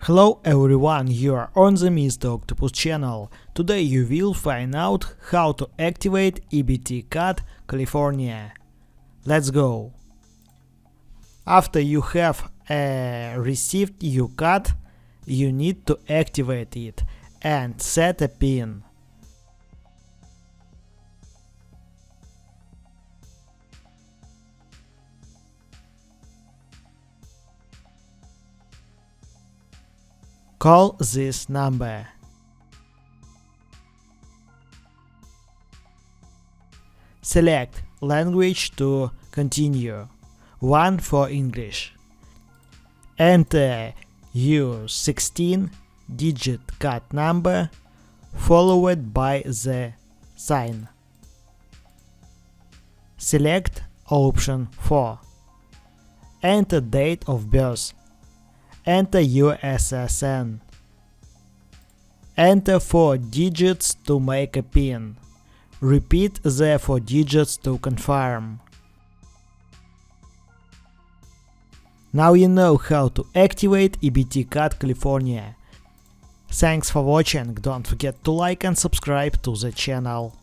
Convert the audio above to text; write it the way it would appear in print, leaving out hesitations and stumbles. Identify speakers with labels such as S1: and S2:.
S1: Hello everyone, you are on the Mr. Octopus channel. Today you will find out how to activate EBT card California. Let's go! After you have received your card, you need to activate it and set a PIN. Call this number. Select language to continue. 1 for English. Enter your 16-digit card number followed by the sign. Select option 4. Enter date of birth. Enter your SSN. Enter 4 digits to make a PIN. Repeat the 4 digits to confirm. Now you know how to activate EBT card California. Thanks for watching, don't forget to like and subscribe to the channel.